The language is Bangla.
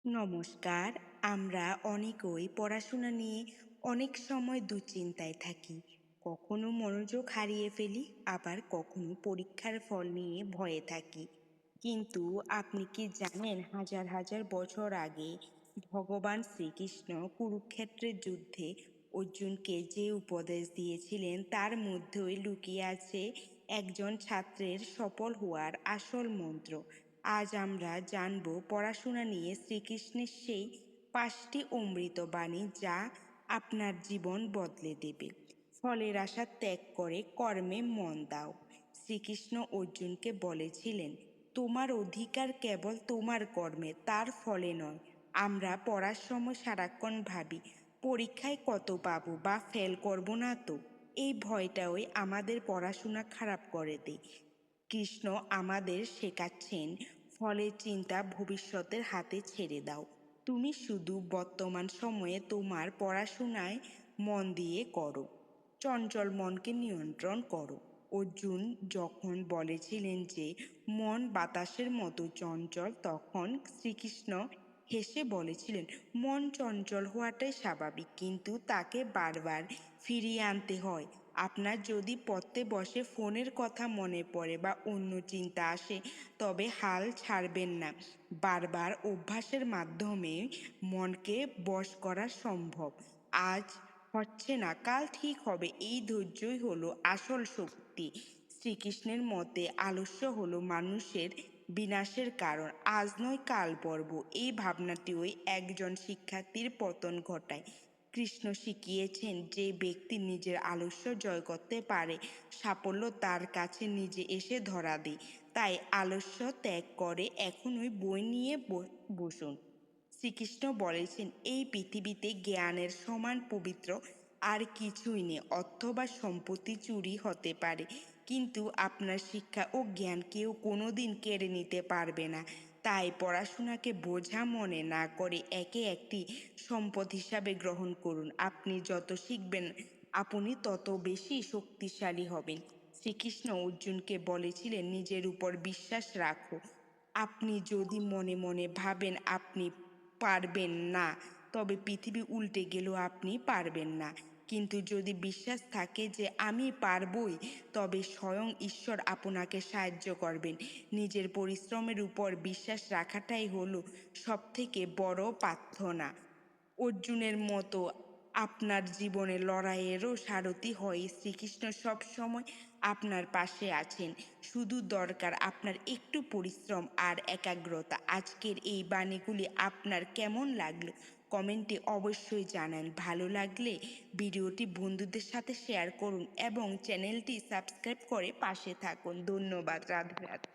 নমস্কার। আমরা অনেকেই পড়াশোনা নিয়ে অনেক সময় দুশ্চিন্তায় থাকি। কখনো মনোযোগ হারিয়ে ফেলি, আবার কখনো পরীক্ষার ফল নিয়ে ভয়ে থাকি। কিন্তু আপনি কি জানেন, হাজার হাজার বছর আগে ভগবান শ্রীকৃষ্ণ কুরুক্ষেত্রের যুদ্ধে অর্জুনকে যে উপদেশ দিয়েছিলেন তার মধ্যেই লুকিয়ে আছে একজন ছাত্রের সফল হওয়ার আসল মন্ত্র। আজ আমরা জানব পড়াশোনা নিয়ে শ্রীকৃষ্ণের সেই 5টি অমৃত বাণী যা আপনার জীবন বদলে দেবে। ফলের আশা ত্যাগ করে কর্মে মন দাও। শ্রীকৃষ্ণ অর্জুনকে বলেছিলেন, তোমার অধিকার কেবল তোমার কর্মে, তার ফলে নয়। আমরা পড়ার সময় সারাক্ষণ ভাবি, পরীক্ষায় কত পাবো বা ফেল করব না তো। এই ভয়টাই আমাদের পড়াশোনা খারাপ করে দেয়। কৃষ্ণ আমাদের শেখাচ্ছেন, ফলের চিন্তা ভবিষ্যতের হাতে ছেড়ে দাও। তুমি শুধু বর্তমান সময়ে তোমার পড়াশোনায় মন দিয়ে করো। চঞ্চল মনকে নিয়ন্ত্রণ করো। অর্জুন যখন বলেছিলেন যে মন বাতাসের মতো চঞ্চল, তখন শ্রীকৃষ্ণ হেসে বলেছিলেন, মন চঞ্চল হওয়াটাই স্বাভাবিক, কিন্তু তাকে বারবার ফিরিয়ে আনতে হয়। আপনার যদি পড়তে বসে ফোনের কথা মনে পড়ে বা অন্য চিন্তা আসে, তবে হাল ছাড়বেন না। বারবার অভ্যাসের মাধ্যমে মনকে বশ করা সম্ভব। আজ হচ্ছে না, কাল ঠিক হবে, এই ধৈর্যই হলো আসল শক্তি। শ্রীকৃষ্ণের মতে আলস্য হলো মানুষের বিনাশের কারণ। আজ নয় কাল পড়ব, এই ভাবনাটিও একজন শিক্ষার্থীর পতন ঘটায়। কৃষ্ণ শিখিয়েছেন, যে ব্যক্তি নিজের আলস্য জয় করতে পারে, সাফল্য তার কাছে নিজে এসে ধরা দেয়। তাই আলস্য ত্যাগ করে এখনই বই নিয়ে বসুন। শ্রীকৃষ্ণ বলেছেন, এই পৃথিবীতে জ্ঞানের সমান পবিত্র আর কিছুই নেই। অর্থ বা সম্পত্তি চুরি হতে পারে, কিন্তু আপনার শিক্ষা ও জ্ঞান কেউ কোনোদিন কেড়ে নিতে পারবে না। তাই পড়াশোনাকে বোঝা মনে না করে একে একটি সম্পদ হিসাবে গ্রহণ করুন। আপনি যত শিখবেন, আপনি তত বেশি শক্তিশালী হবেন। শ্রীকৃষ্ণ অর্জুনকে বলেছিলেন, নিজের উপর বিশ্বাস রাখো। আপনি যদি মনে মনে ভাবেন আপনি পারবেন না, তবে পৃথিবী উল্টে গেলেও আপনি পারবেন না। কিন্তু যদি বিশ্বাস থাকে যে আমি পারবই, তবে স্বয়ং ঈশ্বর আপনাকে সাহায্য করবেন। নিজের পরিশ্রমের উপর বিশ্বাস রাখাটাই হলো সবথেকে বড় প্রার্থনা। অর্জুনের মতো আপনার জীবনের লড়াইয়েরও সারথি হয়ে শ্রীকৃষ্ণ সবসময় আপনার পাশে আছেন। শুধু দরকার আপনার একটু পরিশ্রম আর একাগ্রতা। আজকের এই বাণীগুলি আপনার কেমন লাগলো কমেন্টে অবশ্যই জানান। ভালো লাগলে ভিডিওটি বন্ধুদের সাথে শেয়ার করুন এবং চ্যানেলটি সাবস্ক্রাইব করে পাশে থাকুন। ধন্যবাদ। রাধে রাধে।